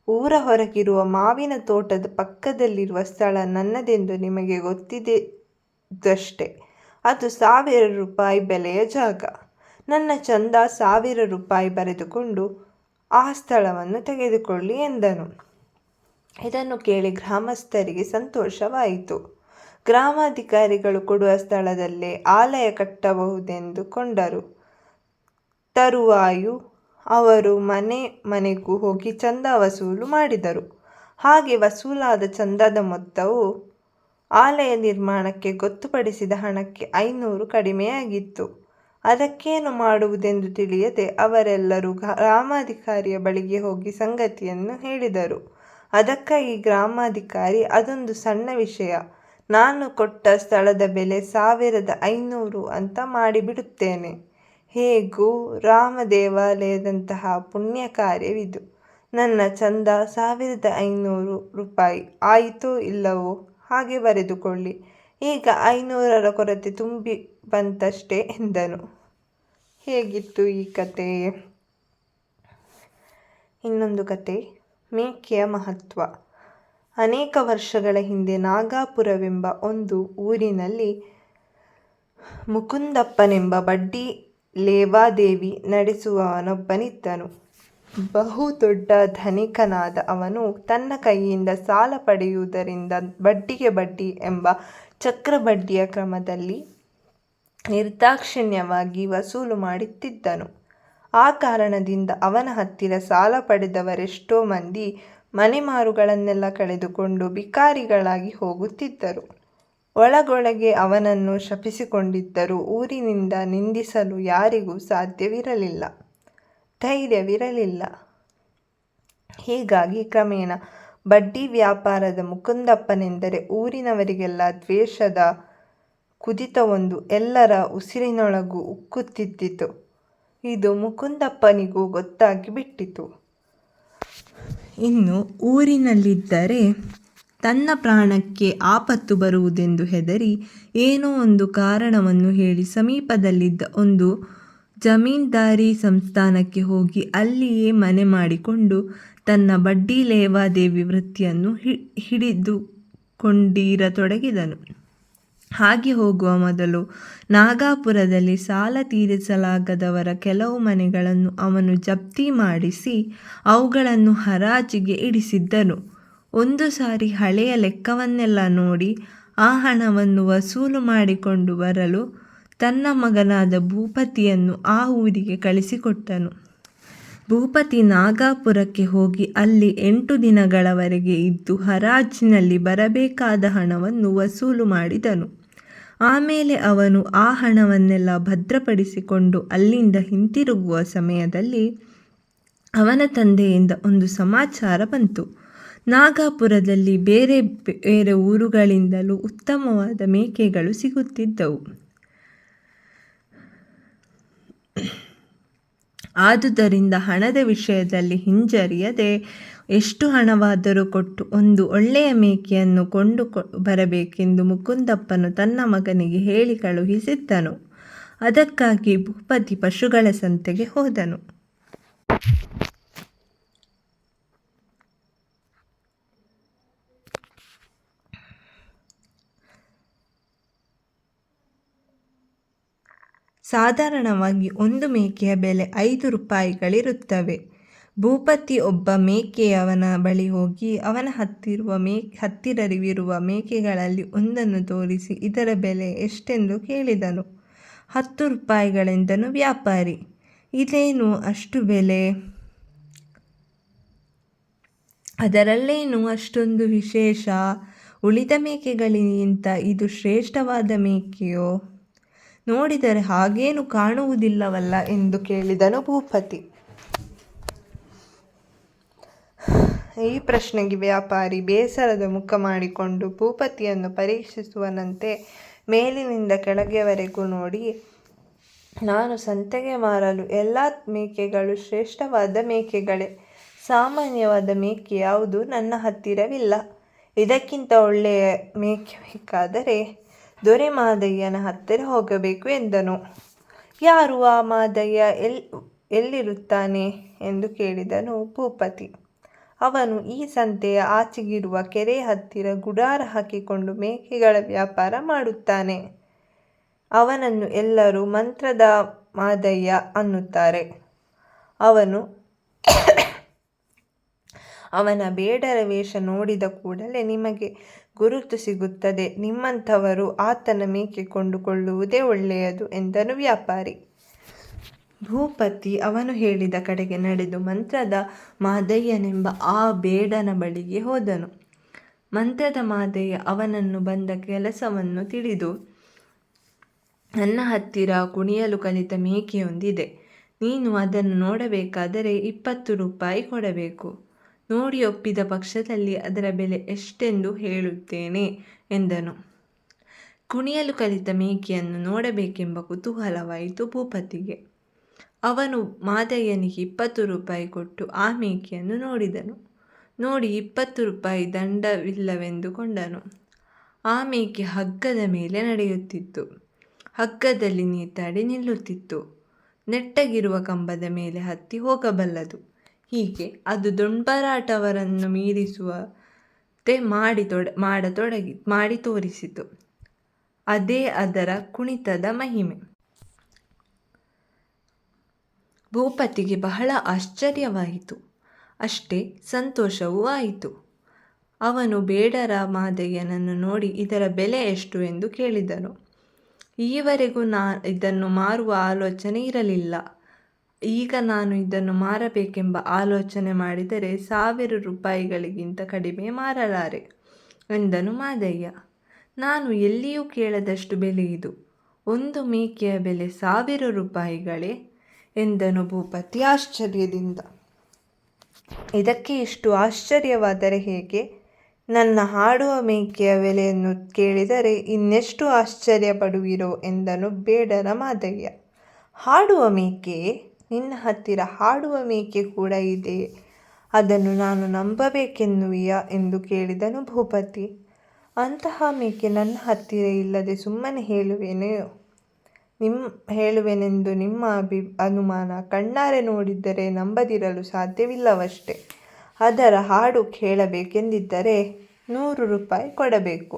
ಊರ ಹೊರಗಿರುವ ಮಾವಿನ ತೋಟದ ಪಕ್ಕದಲ್ಲಿರುವ ಸ್ಥಳ ನನ್ನದೆಂದು ನಿಮಗೆ ಗೊತ್ತಿದ್ದಷ್ಟೇ. ಅದು 1000 ರೂಪಾಯಿ ಬೆಲೆಯ ಜಾಗ. ನನ್ನ ಚಂದ 1000 ರೂಪಾಯಿ ಬರೆದುಕೊಂಡು ಆ ಸ್ಥಳವನ್ನು ತೆಗೆದುಕೊಳ್ಳಿ ಎಂದನು. ಇದನ್ನು ಕೇಳಿ ಗ್ರಾಮಸ್ಥರಿಗೆ ಸಂತೋಷವಾಯಿತು. ಗ್ರಾಮಾಧಿಕಾರಿಗಳು ಕೊಡುವ ಸ್ಥಳದಲ್ಲೇ ಆಲಯ ಕಟ್ಟಬಹುದೆಂದುಕೊಂಡರು. ತರುವಾಯ ಅವರು ಮನೆಗೂ ಹೋಗಿ ಚಂದ ವಸೂಲು ಮಾಡಿದರು. ಹಾಗೆ ವಸೂಲಾದ ಚಂದದ ಮೊತ್ತವು ಆಲಯ ನಿರ್ಮಾಣಕ್ಕೆ ಗೊತ್ತುಪಡಿಸಿದ ಹಣಕ್ಕೆ 500 ಕಡಿಮೆಯಾಗಿತ್ತು. ಅದಕ್ಕೇನು ಮಾಡುವುದೆಂದು ತಿಳಿಯದೆ ಅವರೆಲ್ಲರೂ ಗ್ರಾಮಾಧಿಕಾರಿಯ ಬಳಿಗೆ ಹೋಗಿ ಸಂಗತಿಯನ್ನು ಹೇಳಿದರು. ಅದಕ್ಕಾಗಿ ಗ್ರಾಮಾಧಿಕಾರಿ, ಅದೊಂದು ಸಣ್ಣ ವಿಷಯ, ನಾನು ಕೊಟ್ಟ ಸ್ಥಳದ ಬೆಲೆ 1500 ಅಂತ ಮಾಡಿಬಿಡುತ್ತೇನೆ. ಹೇಗೂ ರಾಮ ದೇವಾಲಯದಂತಹ ಪುಣ್ಯ ಕಾರ್ಯವಿದು. ನನ್ನ ಚಂದ 1500 ರೂಪಾಯಿ ಆಯಿತೋ ಇಲ್ಲವೋ? ಹಾಗೆ ಬರೆದುಕೊಳ್ಳಿ, ಈಗ 500ರ ಕೊರತೆ ತುಂಬಿ ಬಂತಷ್ಟೇ ಎಂದನು. ಹೇಗಿತ್ತು ಈ ಕತೆ? ಇನ್ನೊಂದು ಕತೆ, ಮೇಕೆಯ ಮಹತ್ವ. ಅನೇಕ ವರ್ಷಗಳ ಹಿಂದೆ ನಾಗಪುರವೆಂಬ ಒಂದು ಊರಿನಲ್ಲಿ ಮುಕುಂದಪ್ಪನೆಂಬ ಬಡ್ಡಿ ಲೇವಾದೇವಿ ನಡೆಸುವವನೊಬ್ಬನಿದ್ದನು. ಬಹು ದೊಡ್ಡ ಧನಿಕನಾದ ಅವನು ತನ್ನ ಕೈಯಿಂದ ಸಾಲ ಪಡೆಯುವುದರಿಂದ ಬಡ್ಡಿಗೆ ಬಡ್ಡಿ ಎಂಬ ಚಕ್ರಬಡ್ಡಿಯ ಕ್ರಮದಲ್ಲಿ ನಿರ್ದಾಕ್ಷಿಣ್ಯವಾಗಿ ವಸೂಲು ಮಾಡುತ್ತಿದ್ದನು. ಆ ಕಾರಣದಿಂದ ಅವನ ಹತ್ತಿರ ಸಾಲ ಪಡೆದವರೆಷ್ಟೋ ಮಂದಿ ಮನೆಮಾರುಗಳನ್ನೆಲ್ಲ ಕಳೆದುಕೊಂಡು ಬಿಕಾರಿಗಳಾಗಿ ಹೋಗುತ್ತಿದ್ದರು. ಒಳಗೊಳಗೆ ಅವನನ್ನು ಶಪಿಸಿಕೊಂಡಿದ್ದರೂ ಊರಿನಿಂದ ನಿಂದಿಸಲು ಯಾರಿಗೂ ಸಾಧ್ಯವಿರಲಿಲ್ಲ, ಧೈರ್ಯವಿರಲಿಲ್ಲ. ಹೀಗಾಗಿ ಕ್ರಮೇಣ ಬಡ್ಡಿ ವ್ಯಾಪಾರದ ಮುಕುಂದಪ್ಪನೆಂದರೆ ಊರಿನವರಿಗೆಲ್ಲ ದ್ವೇಷದ ಕುದಿತವೊಂದು ಎಲ್ಲರ ಉಸಿರಿನೊಳಗೂ ಉಕ್ಕುತ್ತಿದ್ದಿತು. ಇದು ಮುಕುಂದಪ್ಪನಿಗೂ ಗೊತ್ತಾಗಿ ಬಿಟ್ಟಿತು. ಇನ್ನು ಊರಿನಲ್ಲಿದ್ದರೆ ತನ್ನ ಪ್ರಾಣಕ್ಕೆ ಆಪತ್ತು ಬರುವುದೆಂದು ಹೆದರಿ ಏನೋ ಒಂದು ಕಾರಣವನ್ನು ಹೇಳಿ ಸಮೀಪದಲ್ಲಿದ್ದ ಒಂದು ಜಮೀನ್ದಾರಿ ಸಂಸ್ಥಾನಕ್ಕೆ ಹೋಗಿ ಅಲ್ಲಿಯೇ ಮನೆ ಮಾಡಿಕೊಂಡು ತನ್ನ ಬಡ್ಡಿ ಲೇವಾದೇವಿ ವೃತ್ತಿಯನ್ನು ಹಿಡಿದುಕೊಂಡಿರತೊಡಗಿದನು. ಹಾಗೆ ಹೋಗುವ ಮೊದಲು ನಾಗಪುರದಲ್ಲಿ ಸಾಲ ತೀರಿಸಲಾಗದವರ ಕೆಲವು ಮನೆಗಳನ್ನು ಅವನು ಜಪ್ತಿ ಮಾಡಿಸಿ ಅವುಗಳನ್ನು ಹರಾಜಿಗೆ ಇಡಿಸಿದ್ದನು. ಒಂದು ಸಾರಿ ಹಳೆಯ ಲೆಕ್ಕವನ್ನೆಲ್ಲ ನೋಡಿ ಆ ಹಣವನ್ನು ವಸೂಲು ಮಾಡಿಕೊಂಡು ಬರಲು ತನ್ನ ಮಗನಾದ ಭೂಪತಿಯನ್ನು ಆ ಊರಿಗೆ ಕಳಿಸಿಕೊಟ್ಟನು. ಭೂಪತಿ ನಾಗಪುರಕ್ಕೆ ಹೋಗಿ ಅಲ್ಲಿ 8 ದಿನಗಳವರೆಗೆ ಇದ್ದು ಹರಾಜಿನಲ್ಲಿ ಬರಬೇಕಾದ ಹಣವನ್ನು ವಸೂಲು ಮಾಡಿದನು. ಆಮೇಲೆ ಅವನು ಆ ಹಣವನ್ನೆಲ್ಲ ಭದ್ರಪಡಿಸಿಕೊಂಡು ಅಲ್ಲಿಂದ ಹಿಂತಿರುಗುವ ಸಮಯದಲ್ಲಿ ಅವನ ತಂದೆಯಿಂದ ಒಂದು ಸಮಾಚಾರ ಬಂತು. ನಾಗಪುರದಲ್ಲಿ ಬೇರೆ ಬೇರೆ ಊರುಗಳಿಂದಲೂ ಉತ್ತಮವಾದ ಮೇಕೆಗಳು ಸಿಗುತ್ತಿದ್ದವು. ಆದುದರಿಂದ ಹಣದ ವಿಷಯದಲ್ಲಿ ಹಿಂಜರಿಯದೆ ಎಷ್ಟು ಹಣವಾದರೂ ಕೊಟ್ಟು ಒಂದು ಒಳ್ಳೆಯ ಮೇಕೆಯನ್ನು ಕೊಂಡು ಬರಬೇಕೆಂದು ಮುಕುಂದಪ್ಪನು ತನ್ನ ಮಗನಿಗೆ ಹೇಳಿ ಕಳುಹಿಸಿದ್ದನು. ಅದಕ್ಕಾಗಿ ಭೂಪತಿ ಪಶುಗಳ ಸಂತೆಗೆ ಹೋದನು. ಸಾಧಾರಣವಾಗಿ ಒಂದು ಮೇಕೆಯ ಬೆಲೆ 5 ರೂಪಾಯಿಗಳಿರುತ್ತವೆ. ಭೂಪತಿ ಒಬ್ಬ ಮೇಕೆಯವನ ಬಳಿ ಹೋಗಿ ಅವನ ಹತ್ತಿರವಿರುವ ಮೇಕೆಗಳಲ್ಲಿ ಒಂದನ್ನು ತೋರಿಸಿ ಇದರ ಬೆಲೆ ಎಷ್ಟೆಂದು ಕೇಳಿದನು. 10 ರೂಪಾಯಿಗಳೆಂದನು ವ್ಯಾಪಾರಿ. ಇದೇನು ಅಷ್ಟು ಬೆಲೆ? ಅದರಲ್ಲೇನು ಅಷ್ಟೊಂದು ವಿಶೇಷ? ಉಳಿದ ಮೇಕೆಗಳಿಗಿಂತ ಇದು ಶ್ರೇಷ್ಠವಾದ ಮೇಕೆಯೋ? ನೋಡಿದರೆ ಹಾಗೇನು ಕಾಣುವುದಿಲ್ಲವಲ್ಲ ಎಂದು ಕೇಳಿದನು ಭೂಪತಿ. ಈ ಪ್ರಶ್ನೆಗೆ ವ್ಯಾಪಾರಿ ಬೇಸರದ ಮುಖ ಮಾಡಿಕೊಂಡು ಭೂಪತಿಯನ್ನು ಪರೀಕ್ಷಿಸುವನಂತೆ ಮೇಲಿನಿಂದ ಕೆಳಗೆವರೆಗೂ ನೋಡಿ, ನಾನು ಸಂತೆಗೆ ಮಾರಲು ಎಲ್ಲ ಮೇಕೆಗಳು ಶ್ರೇಷ್ಠವಾದ ಮೇಕೆಗಳೇ. ಸಾಮಾನ್ಯವಾದ ಮೇಕೆ ಯಾವುದು ನನ್ನ ಹತ್ತಿರವಿಲ್ಲ. ಇದಕ್ಕಿಂತ ಒಳ್ಳೆಯ ಮೇಕೆ ಬೇಕಾದರೆ ದೊರೆ ಮಾದಯ್ಯನ ಹತ್ತಿರ ಹೋಗಬೇಕು ಎಂದನು. ಯಾರು ಆ ಮಾದಯ್ಯ? ಎಲ್ಲಿರುತ್ತಾನೆ ಎಂದು ಕೇಳಿದನು ಭೂಪತಿ. ಅವನು ಈ ಸಂತೆಯ ಆಚೆಗಿರುವ ಕೆರೆ ಹತ್ತಿರ ಗುಡಾರ ಹಾಕಿಕೊಂಡು ಮೇಕೆಗಳ ವ್ಯಾಪಾರ ಮಾಡುತ್ತಾನೆ. ಅವನನ್ನು ಎಲ್ಲರೂ ಮಂತ್ರದ ಮಾದಯ್ಯ ಅನ್ನುತ್ತಾರೆ. ಅವನ ಬೇಡರ ವೇಷ ನೋಡಿದ ಕೂಡಲೇ ನಿಮಗೆ ಗುರುತು ಸಿಗುತ್ತದೆ. ನಿಮ್ಮಂಥವರು ಆತನ ಮೇಕೆ ಕೊಂಡುಕೊಳ್ಳುವುದೇ ಒಳ್ಳೆಯದು ಎಂದನು ವ್ಯಾಪಾರಿ. ಭೂಪತಿ ಅವನು ಹೇಳಿದ ಕಡೆಗೆ ನಡೆದು ಮಂತ್ರದ ಮಾದಯ್ಯನೆಂಬ ಆ ಬೇಡನ ಬಳಿಗೆ ಹೋದನು. ಮಂತ್ರದ ಮಾದಯ್ಯ ಅವನನ್ನು ಬಂದ ಕೆಲಸವನ್ನು ತಿಳಿದು, ನನ್ನ ಹತ್ತಿರ ಕುಣಿಯಲು ಕಲಿತ ಮೇಕೆಯೊಂದಿದೆ. ನೀನು ಅದನ್ನು ನೋಡಬೇಕಾದರೆ 20 ರೂಪಾಯಿ ಕೊಡಬೇಕು. ನೋಡಿ ಒಪ್ಪಿದ ಪಕ್ಷದಲ್ಲಿ ಅದರ ಬೆಲೆ ಎಷ್ಟೆಂದು ಹೇಳುತ್ತೇನೆ ಎಂದನು. ಕುಣಿಯಲು ಕಲಿತ ಮೇಕೆಯನ್ನು ನೋಡಬೇಕೆಂಬ ಕುತೂಹಲವಾಯಿತು ಭೂಪತಿಗೆ. ಅವನು ಮಾದಯ್ಯನಿಗೆ 20 ರೂಪಾಯಿ ಕೊಟ್ಟು ಆ ಮೇಕೆಯನ್ನು ನೋಡಿದನು. ನೋಡಿ 20 ರೂಪಾಯಿ ದಂಡವಿಲ್ಲವೆಂದುಕೊಂಡನು. ಆ ಮೇಕೆ ಹಗ್ಗದ ಮೇಲೆ ನಡೆಯುತ್ತಿತ್ತು. ಹಗ್ಗದಲ್ಲಿ ನೇತಾಡಿ ನಿಲ್ಲುತ್ತಿತ್ತು. ನೆಟ್ಟಗಿರುವ ಕಂಬದ ಮೇಲೆ ಹತ್ತಿ ಹೋಗಬಲ್ಲದು. ಹೀಗೆ ಅದು ದೊಂಬರಾಟವರನ್ನು ಮೀರಿಸುವಂತೆ ಮಾಡಿ ತೋರಿಸಿತು. ಅದೇ ಅದರ ಕುಣಿತದ ಮಹಿಮೆ. ಭೂಪತಿಗೆ ಬಹಳ ಆಶ್ಚರ್ಯವಾಯಿತು. ಅಷ್ಟೇ ಸಂತೋಷವೂ ಆಯಿತು. ಅವನು ಬೇಡರ ಮಾದಯ್ಯನನ್ನು ನೋಡಿ ಇದರ ಬೆಲೆ ಎಷ್ಟು ಎಂದು ಕೇಳಿದನು. ಈವರೆಗೂ ಇದನ್ನು ಮಾರುವ ಆಲೋಚನೆ ಇರಲಿಲ್ಲ. ಈಗ ನಾನು ಇದನ್ನು ಮಾರಬೇಕೆಂಬ ಆಲೋಚನೆ ಮಾಡಿದರೆ 1000 ರೂಪಾಯಿಗಳಿಗಿಂತ ಕಡಿಮೆ ಮಾರಲಾರೆ ಎಂದನು ಮಾದಯ್ಯ. ನಾನು ಎಲ್ಲಿಯೂ ಕೇಳದಷ್ಟು ಬೆಲೆ ಇದು. ಒಂದು ಮೇಕೆಯ ಬೆಲೆ 1000 ರೂಪಾಯಿಗಳೇ ಎಂದನು ಭೂಪತಿ ಆಶ್ಚರ್ಯದಿಂದ. ಇದಕ್ಕೆ ಇಷ್ಟು ಆಶ್ಚರ್ಯವಾದರೆ ಹೇಗೆ? ನನ್ನ ಹಾಡುವ ಮೇಕೆಯ ಬೆಲೆಯನ್ನು ಕೇಳಿದರೆ ಇನ್ನೆಷ್ಟು ಆಶ್ಚರ್ಯ ಪಡುವಿರೋ ಎಂದನು ಬೇಡರ ಮಾದಯ್ಯ. ಹಾಡುವ ಮೇಕೆಯೇ? ನಿನ್ನ ಹತ್ತಿರ ಹಾಡುವ ಮೇಕೆ ಕೂಡ ಇದೆಯೇ? ಅದನ್ನು ನಾನು ನಂಬಬೇಕೆನ್ನುವಿಯಾ ಎಂದು ಕೇಳಿದನು ಭೂಪತಿ. ಅಂತಹ ಮೇಕೆ ನನ್ನ ಹತ್ತಿರ ಇಲ್ಲದೆ ಸುಮ್ಮನೆ ಹೇಳುವೆನೆಂದು ನಿಮ್ಮ ಅನುಮಾನ. ಕಣ್ಣಾರೆ ನೋಡಿದ್ದರೆ ನಂಬದಿರಲು ಸಾಧ್ಯವಿಲ್ಲವಷ್ಟೆ. ಅದರ ಹಾಡು ಕೇಳಬೇಕೆಂದಿದ್ದರೆ 100 ರೂಪಾಯಿ ಕೊಡಬೇಕು.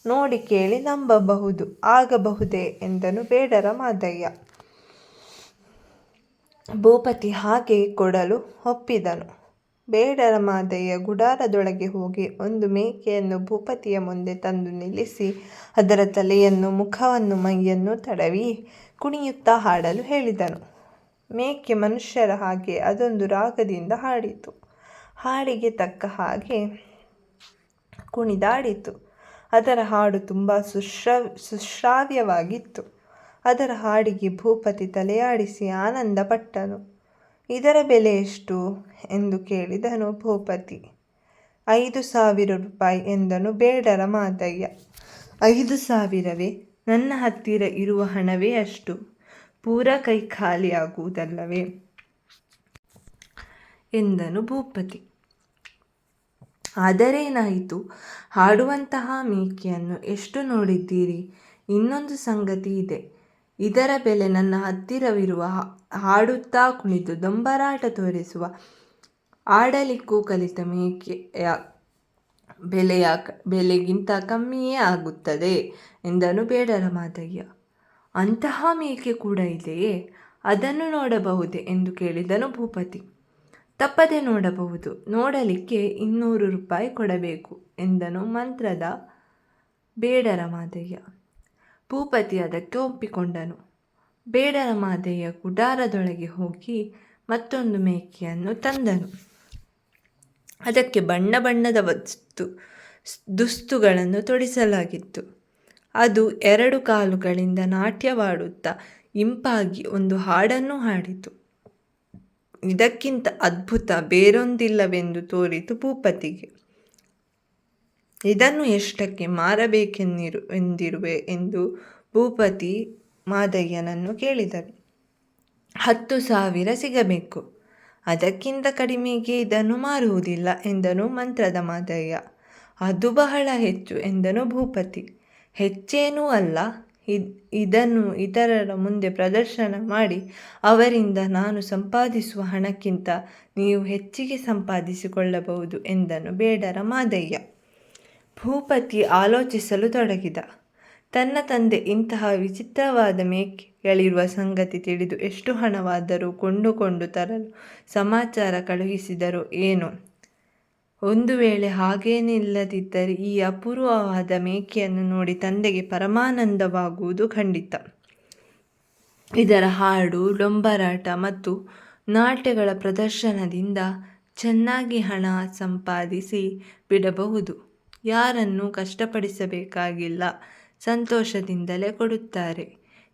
ನೋಡಿ ಕೇಳಿ ನಂಬಬಹುದು, ಆಗಬಹುದೇ ಎಂದನು ಬೇಡರ ಮಾದಯ್ಯ. ಭೂಪತಿ ಹಾಗೆ ಕೊಡಲು ಒಪ್ಪಿದನು. ಬೇಡರ ಮಾದಯ್ಯ ಗುಡಾರದೊಳಗೆ ಹೋಗಿ ಒಂದು ಮೇಕೆಯನ್ನು ಭೂಪತಿಯ ಮುಂದೆ ತಂದು ನಿಲ್ಲಿಸಿ ಅದರ ತಲೆಯನ್ನು, ಮುಖವನ್ನು, ಮೈಯನ್ನು ತಡವಿ ಕುಣಿಯುತ್ತಾ ಹಾಡಲು ಹೇಳಿದನು. ಮೇಕೆ ಮನುಷ್ಯರ ಹಾಗೆ ಅದೊಂದು ರಾಗದಿಂದ ಹಾಡಿತು. ಹಾಡಿಗೆ ತಕ್ಕ ಹಾಗೆ ಕುಣಿದಾಡಿತು. ಅದರ ಹಾಡು ತುಂಬ ಸುಶ್ರಾವ್ಯವಾಗಿತ್ತು. ಅದರ ಹಾಡಿಗೆ ಭೂಪತಿ ತಲೆಯಾಡಿಸಿ ಆನಂದಪಟ್ಟನು. ಇದರ ಬೆಲೆ ಎಷ್ಟು ಎಂದು ಕೇಳಿದನು ಭೂಪತಿ. 5000 ರೂಪಾಯಿ ಎಂದನು ಬೇಡರ ಮಾದಯ್ಯ. 5000ವೇ? ನನ್ನ ಹತ್ತಿರ ಇರುವ ಹಣವೇ ಅಷ್ಟು. ಪೂರ ಕೈ ಖಾಲಿಯಾಗುವುದಲ್ಲವೇ ಎಂದನು ಭೂಪತಿ. ಆದರೇನಾಯಿತು? ಹಾಡುವಂತಹ ಮೇಕೆಯನ್ನು ಎಷ್ಟು ನೋಡಿದ್ದೀರಿ? ಇನ್ನೊಂದು ಸಂಗತಿ ಇದೆ. ಇದರ ಬೆಲೆ ನನ್ನ ಹತ್ತಿರವಿರುವ ಹಾಡುತ್ತಾ ಕುಣಿದು ದೊಂಬರಾಟ ತೋರಿಸುವ ಆಡಲಿಕ್ಕೂ ಕಲಿತ ಮೇಕೆಯ ಬೆಲೆಗಿಂತ ಕಮ್ಮಿಯೇ ಆಗುತ್ತದೆ ಎಂದನು ಬೇಡರ ಮಾದಯ್ಯ. ಅಂತಹ ಮೇಕೆ ಕೂಡ ಇದೆಯೇ? ಅದನ್ನು ನೋಡಬಹುದೇ ಎಂದು ಕೇಳಿದನು ಭೂಪತಿ. ತಪ್ಪದೆ ನೋಡಬಹುದು. ನೋಡಲಿಕ್ಕೆ 200 ರೂಪಾಯಿ ಕೊಡಬೇಕು ಎಂದನು ಮಂತ್ರದ ಬೇಡರ ಮಾದಯ್ಯ. ಭೂಪತಿ ಅದಕ್ಕೆ ಒಪ್ಪಿಕೊಂಡನು. ಬೇಡರ ಮಾದಯ್ಯ ಗುಡಾರದೊಳಗೆ ಹೋಗಿ ಮತ್ತೊಂದು ಮೇಕೆಯನ್ನು ತಂದನು. ಅದಕ್ಕೆ ಬಣ್ಣ ಬಣ್ಣದ ದುಸ್ತುಗಳನ್ನು ತೊಡಿಸಲಾಗಿತ್ತು. ಅದು 2 ಕಾಲುಗಳಿಂದ ನಾಟ್ಯವಾಡುತ್ತಾ ಇಂಪಾಗಿ ಒಂದು ಹಾಡನ್ನು ಹಾಡಿತು. ಇದಕ್ಕಿಂತ ಅದ್ಭುತ ಬೇರೊಂದಿಲ್ಲವೆಂದು ತೋರಿತು ಭೂಪತಿಗೆ. ಇದನ್ನು ಎಷ್ಟಕ್ಕೆ ಮಾರಬೇಕೆಂದಿರುವೆ ಎಂದು ಭೂಪತಿ ಮಾದಯ್ಯನನ್ನು ಕೇಳಿದರು. 10,000 ಸಿಗಬೇಕು. ಅದಕ್ಕಿಂತ ಕಡಿಮೆಗೆ ಇದನ್ನು ಮಾರುವುದಿಲ್ಲ ಎಂದನು ಮಂತ್ರದ ಮಾದಯ್ಯ. ಅದು ಬಹಳ ಹೆಚ್ಚು ಎಂದನು ಭೂಪತಿ. ಹೆಚ್ಚೇನೂ ಅಲ್ಲ. ಇದನ್ನು ಇತರರ ಮುಂದೆ ಪ್ರದರ್ಶನ ಮಾಡಿ ಅವರಿಂದ ನಾನು ಸಂಪಾದಿಸುವ ಹಣಕ್ಕಿಂತ ನೀವು ಹೆಚ್ಚಿಗೆ ಸಂಪಾದಿಸಿಕೊಳ್ಳಬಹುದು ಎಂದನು ಬೇಡರ ಮಾದಯ್ಯ. ಭೂಪತಿ ಆಲೋಚಿಸಲು ತೊಡಗಿದ. ತನ್ನ ತಂದೆ ಇಂತಹ ವಿಚಿತ್ರವಾದ ಮೇಕೆಗಳಿರುವ ಸಂಗತಿ ತಿಳಿದು ಎಷ್ಟು ಹಣವಾದರೂ ಕೊಂಡುಕೊಂಡು ತರಲು ಸಮಾಚಾರ ಕಳುಹಿಸಿದರೋ ಏನೋ. ಒಂದು ವೇಳೆ ಹಾಗೇನಿಲ್ಲದಿದ್ದರೆ ಈ ಅಪೂರ್ವವಾದ ಮೇಕೆಯನ್ನು ನೋಡಿ ತಂದೆಗೆ ಪರಮಾನಂದವಾಗುವುದು ಖಂಡಿತ. ಇದರ ಹಾಡು, ಡೊಂಬರಾಟ ಮತ್ತು ನಾಟ್ಯಗಳ ಪ್ರದರ್ಶನದಿಂದ ಚೆನ್ನಾಗಿ ಹಣ ಸಂಪಾದಿಸಿ ಬಿಡಬಹುದು. ಯಾರನ್ನೂ ಕಷ್ಟಪಡಿಸಬೇಕಾಗಿಲ್ಲ. ಸಂತೋಷದಿಂದಲೇ ಕೊಡುತ್ತಾರೆ.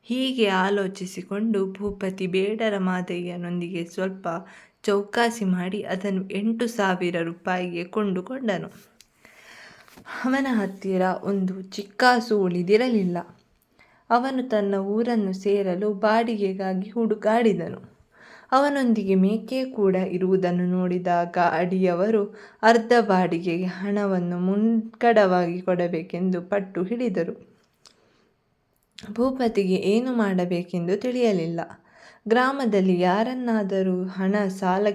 ಹೀಗೆ ಆಲೋಚಿಸಿಕೊಂಡು ಭೂಪತಿ ಬೇಡರ ಮಾದಯ್ಯನೊಂದಿಗೆ ಸ್ವಲ್ಪ ಚೌಕಾಸಿ ಮಾಡಿ ಅದನ್ನು 8,000 ರೂಪಾಯಿಗೆ ಕೊಂಡುಕೊಂಡನು. ಅವನ ಹತ್ತಿರ ಒಂದು ಚಿಕ್ಕಾಸು ಉಳಿದಿರಲಿಲ್ಲ. ಅವನು ತನ್ನ ಊರನ್ನು ಸೇರಲು ಬಾಡಿಗೆಗಾಗಿ ಹುಡುಕಾಡಿದನು. ಅವನೊಂದಿಗೆ ಮೇಕೆ ಕೂಡ ಇರುವುದನ್ನು ನೋಡಿದಾಗ ಅಡಿಯವರು ಅರ್ಧ ಬಾಡಿಗೆಗೆ ಹಣವನ್ನು ಮುಂಗಡವಾಗಿ ಕೊಡಬೇಕೆಂದು ಪಟ್ಟು ಹಿಡಿದರು. ಭೂಪತಿಗೆ ಏನು ಮಾಡಬೇಕೆಂದು ತಿಳಿಯಲಿಲ್ಲ. ಗ್ರಾಮದಲ್ಲಿ ಯಾರನ್ನಾದರೂ ಹಣ ಸಾಲ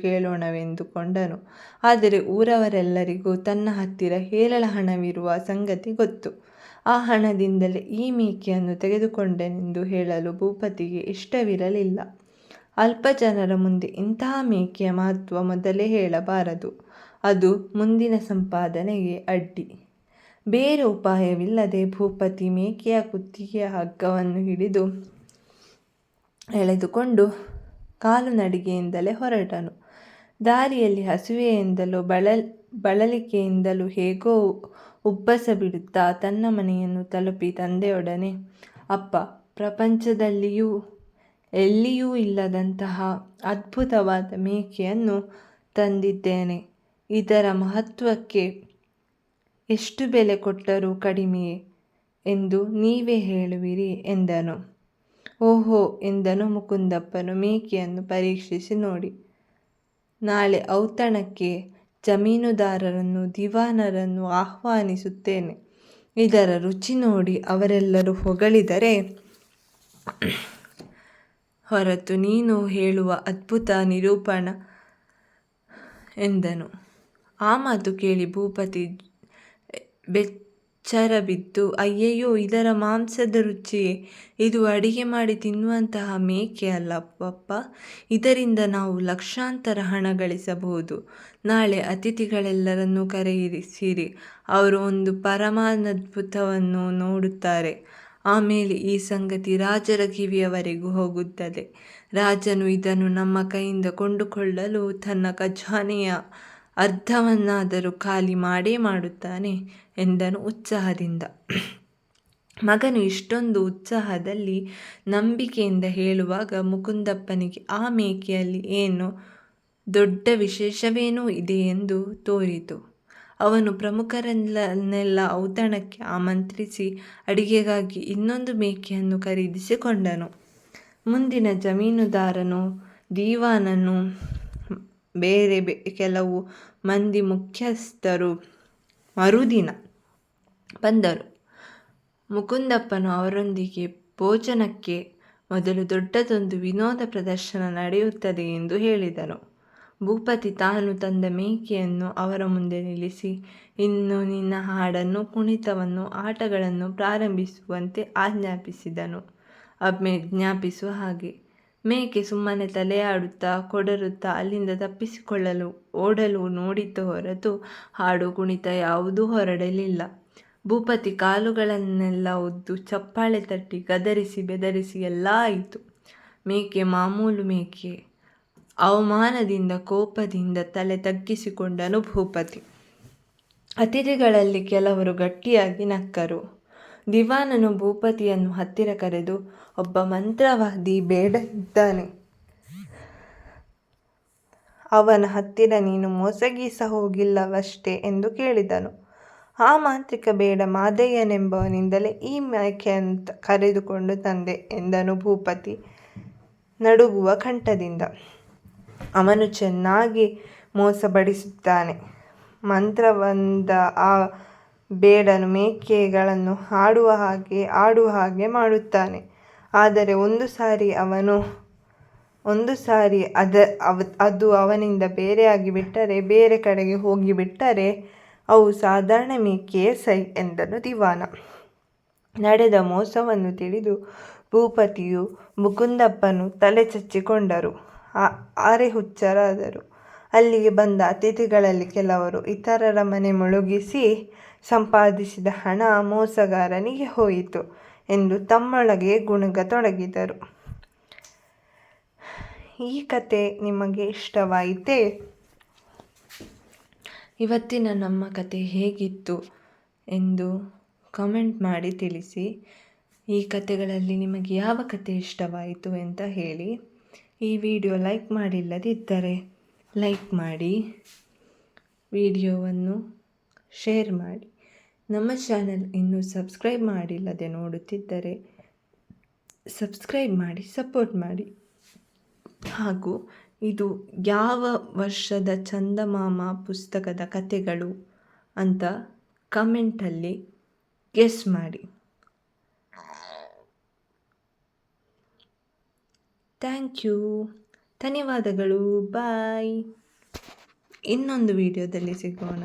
ಕೇಳೋಣವೆಂದುಕೊಂಡನು. ಆದರೆ ಊರವರೆಲ್ಲರಿಗೂ ತನ್ನ ಹತ್ತಿರ ಹೇರಳ ಹಣವಿರುವ ಸಂಗತಿ ಗೊತ್ತು. ಆ ಹಣದಿಂದಲೇ ಈ ಮೇಕೆಯನ್ನು ತೆಗೆದುಕೊಂಡೆನೆಂದು ಹೇಳಲು ಭೂಪತಿಗೆ ಇಷ್ಟವಿರಲಿಲ್ಲ. ಅಲ್ಪ ಜನರ ಮುಂದೆ ಇಂತಹ ಮೇಕೆಯ ಮಹತ್ವ ಮೊದಲೇ ಹೇಳಬಾರದು. ಅದು ಮುಂದಿನ ಸಂಪಾದನೆಗೆ ಅಡ್ಡಿ. ಬೇರೆ ಉಪಾಯವಿಲ್ಲದೆ ಭೂಪತಿ ಮೇಕೆಯ ಕುತ್ತಿಗೆಯ ಹಗ್ಗವನ್ನು ಹಿಡಿದು ಎಳೆದುಕೊಂಡು ಕಾಲುನಡಿಗೆಯಿಂದಲೇ ಹೊರಟನು. ದಾರಿಯಲ್ಲಿ ಹಸಿವೆಯಿಂದಲೂ ಬಳಲಿಕೆಯಿಂದಲೂ ಹೇಗೋ ಉಬ್ಬಸ ಬಿಡುತ್ತಾ ತನ್ನ ಮನೆಯನ್ನು ತಲುಪಿ ತಂದೆಯೊಡನೆ, ಅಪ್ಪ, ಪ್ರಪಂಚದಲ್ಲಿಯೂ ಎಲ್ಲಿಯೂ ಇಲ್ಲದಂತಹ ಅದ್ಭುತವಾದ ಮೇಕೆಯನ್ನು ತಂದಿದ್ದೇನೆ. ಇದರ ಮಹತ್ವಕ್ಕೆ ಎಷ್ಟು ಬೆಲೆ ಕೊಟ್ಟರೂ ಕಡಿಮೆಯೇ ಎಂದು ನೀವೇ ಹೇಳುವಿರಿ ಎಂದನು. ಓಹೋ ಎಂದನು ಮುಕುಂದಪ್ಪನು ಮೇಕೆಯನ್ನು ಪರೀಕ್ಷಿಸಿ ನೋಡಿ. ನಾಳೆ ಔತಣಕ್ಕೆ ಜಮೀನುದಾರರನ್ನು ದಿವಾನರನ್ನು ಆಹ್ವಾನಿಸುತ್ತೇನೆ. ಇದರ ರುಚಿ ನೋಡಿ ಅವರೆಲ್ಲರೂ ಹೊಗಳಿದರೆ ಹೊರತು ನೀನು ಹೇಳುವ ಅದ್ಭುತ ನಿರೂಪಣ ಎಂದನು. ಆ ಮಾತು ಕೇಳಿ ಭೂಪತಿ ಬೆಚ್ಚರಬಿದ್ದು, ಅಯ್ಯಯ್ಯೋ, ಇದರ ಮಾಂಸದ ರುಚಿಯೇ, ಇದು ಅಡಿಗೆ ಮಾಡಿ ತಿನ್ನುವಂತಹ ಮೇಕೆ ಅಲ್ಲವಪ್ಪ. ಇದರಿಂದ ನಾವು ಲಕ್ಷಾಂತರ ಹಣ ಗಳಿಸಬಹುದು. ನಾಳೆ ಅತಿಥಿಗಳೆಲ್ಲರನ್ನೂ ಕರೆಯಿಸಿರಿ. ಅವರು ಒಂದು ಪರಮಾದ್ಭುತವನ್ನು ನೋಡುತ್ತಾರೆ. ಆಮೇಲೆ ಈ ಸಂಗತಿ ರಾಜರ ಕಿವಿಯವರೆಗೂ ಹೋಗುತ್ತದೆ. ರಾಜನು ಇದನ್ನು ನಮ್ಮ ಕೈಯಿಂದ ಕೊಂಡುಕೊಳ್ಳಲು ತನ್ನ ಖಜಾನೆಯ ಅರ್ಧವನ್ನಾದರೂ ಖಾಲಿ ಮಾಡೇ ಮಾಡುತ್ತಾನೆ ಎಂದನು ಉತ್ಸಾಹದಿಂದ. ಮಗನು ಇಷ್ಟೊಂದು ಉತ್ಸಾಹದಲ್ಲಿ ನಂಬಿಕೆಯಿಂದ ಹೇಳುವಾಗ ಮುಕುಂದಪ್ಪನಿಗೆ ಆ ಮೇಕೆಯಲ್ಲಿ ಏನೋ ದೊಡ್ಡ ವಿಶೇಷವೇನೋ ಇದೆ ಎಂದು ತೋರಿತು. ಅವನು ಪ್ರಮುಖರನ್ನೆಲ್ಲ ಔತಣಕ್ಕೆ ಆಮಂತ್ರಿಸಿ ಅಡಿಗೆಗಾಗಿ ಇನ್ನೊಂದು ಮೇಕೆಯನ್ನು ಖರೀದಿಸಿಕೊಂಡನು. ಮುಂದಿನ ಜಮೀನುದಾರನು, ದಿವಾನನು, ಬೇರೆ ಕೆಲವು ಮಂದಿ ಮುಖ್ಯಸ್ಥರು ಮರುದಿನ ಬಂದರು. ಮುಕುಂದಪ್ಪನು ಅವರೊಂದಿಗೆ ಭೋಜನಕ್ಕೆ ಮೊದಲು ದೊಡ್ಡದೊಂದು ವಿನೋದ ಪ್ರದರ್ಶನ ನಡೆಯುತ್ತದೆ ಎಂದು ಹೇಳಿದನು. ಭೂಪತಿ ತಾನು ತಂದ ಮೇಕೆಯನ್ನು ಅವರ ಮುಂದೆ ನಿಲ್ಲಿಸಿ, ಇನ್ನು ನಿನ್ನ ಹಾಡನ್ನು, ಕುಣಿತವನ್ನು, ಆಟಗಳನ್ನು ಪ್ರಾರಂಭಿಸುವಂತೆ ಆಜ್ಞಾಪಿಸಿದನು. ಜ್ಞಾಪಿಸುವ ಹಾಗೆ ಮೇಕೆ ಸುಮ್ಮನೆ ತಲೆಯಾಡುತ್ತಾ ಕೊಡರುತ್ತಾ ಅಲ್ಲಿಂದ ತಪ್ಪಿಸಿಕೊಳ್ಳಲು ಓಡಲು ನೋಡಿತು ಹೊರತು ಹಾಡು ಕುಣಿತ ಯಾವುದೂ ಹೊರಡಲಿಲ್ಲ. ಭೂಪತಿ ಕಾಲುಗಳನ್ನೆಲ್ಲ ಉದ್ದು ಚಪ್ಪಾಳೆ ತಟ್ಟಿ ಗದರಿಸಿ ಬೆದರಿಸಿ ಎಲ್ಲ ಆಯಿತು. ಮೇಕೆ ಮಾಮೂಲು ಮೇಕೆ. ಅವಮಾನದಿಂದ ಕೋಪದಿಂದ ತಲೆ ತಗ್ಗಿಸಿಕೊಂಡನು ಭೂಪತಿ. ಅತಿಥಿಗಳಲ್ಲಿ ಕೆಲವರು ಗಟ್ಟಿಯಾಗಿ ನಕ್ಕರು. ದಿವಾನನು ಭೂಪತಿಯನ್ನು ಹತ್ತಿರ ಕರೆದು, ಒಬ್ಬ ಮಂತ್ರವಾದಿ ಬೇಡ ಇದ್ದಾನೆ. ಅವನ ಹತ್ತಿರ ನೀನು ಮೋಸಗೀಸ ಹೋಗಿಲ್ಲವಷ್ಟೇ ಎಂದು ಕೇಳಿದನು. ಆ ಮಾಂತ್ರಿಕ ಬೇಡ ಮಾದಯ್ಯನೆಂಬವನಿಂದಲೇ ಈ ಮೇಕೆಯನ್ನು ಕರೆದುಕೊಂಡು ತಂದೆ ಎಂದನು ಭೂಪತಿ ನಡುಗುವ ಕಂಠದಿಂದ. ಅವನು ಚೆನ್ನಾಗಿ ಮೋಸಪಡಿಸುತ್ತಾನೆ. ಮಂತ್ರವಂದ ಆ ಬೇಡನು ಮೇಕೆಗಳನ್ನು ಆಡುವ ಹಾಗೆ ಮಾಡುತ್ತಾನೆ. ಆದರೆ ಒಂದು ಸಾರಿ ಅದು ಅವನಿಂದ ಬೇರೆಯಾಗಿ ಬಿಟ್ಟರೆ, ಬೇರೆ ಕಡೆಗೆ ಹೋಗಿಬಿಟ್ಟರೆ ಅವು ಸಾಧಾರಣ ಮೇಕೆಯೇ ಸೈ ಎಂದನು ದಿವಾನ. ನಡೆದ ಮೋಸವನ್ನು ತಿಳಿದು ಭೂಪತಿಯು ಮುಕುಂದಪ್ಪನು ತಲೆ ಚಚ್ಚಿಕೊಂಡರು. ಹುಚ್ಚರಾದರು. ಅಲ್ಲಿಗೆ ಬಂದ ಅತಿಥಿಗಳಲ್ಲಿ ಕೆಲವರು ಇತರರ ಮನೆ ಮುಳುಗಿಸಿ ಸಂಪಾದಿಸಿದ ಹಣ ಮೋಸಗಾರನಿಗೆ ಹೋಯಿತು ಎಂದು ತಮ್ಮೊಳಗೆ ಗುಣಗತೊಡಗಿದರು. ಈ ಕತೆ ನಿಮಗೆ ಇಷ್ಟವಾಯಿತೇ? ಇವತ್ತಿನ ನಮ್ಮ ಕತೆ ಹೇಗಿತ್ತು ಎಂದು ಕಮೆಂಟ್ ಮಾಡಿ ತಿಳಿಸಿ. ಈ ಕತೆಗಳಲ್ಲಿ ನಿಮಗೆ ಯಾವ ಕತೆ ಇಷ್ಟವಾಯಿತು ಅಂತ ಹೇಳಿ. ಈ ವಿಡಿಯೋ ಲೈಕ್ ಮಾಡಿಲ್ಲದಿದ್ದರೆ ಲೈಕ್ ಮಾಡಿ, ವಿಡಿಯೋವನ್ನು ಶೇರ್ ಮಾಡಿ. ನಮ್ಮ ಚಾನಲ್ ಇನ್ನೂ ಸಬ್ಸ್ಕ್ರೈಬ್ ಮಾಡಿಲ್ಲದೆ ನೋಡುತ್ತಿದ್ದರೆ ಸಬ್ಸ್ಕ್ರೈಬ್ ಮಾಡಿ, ಸಪೋರ್ಟ್ ಮಾಡಿ. ಹಾಗೂ ಇದು ಯಾವ ವರ್ಷದ ಚಂದಮಾಮ ಪುಸ್ತಕದ ಕಥೆಗಳು ಅಂತ ಕಮೆಂಟಲ್ಲಿ ಗೆಸ್ ಮಾಡಿ. ಥ್ಯಾಂಕ್ ಯು, ಧನ್ಯವಾದಗಳು, ಬಾಯ್. ಇನ್ನೊಂದು ವಿಡಿಯೋದಲ್ಲಿ ಸಿಗೋಣ.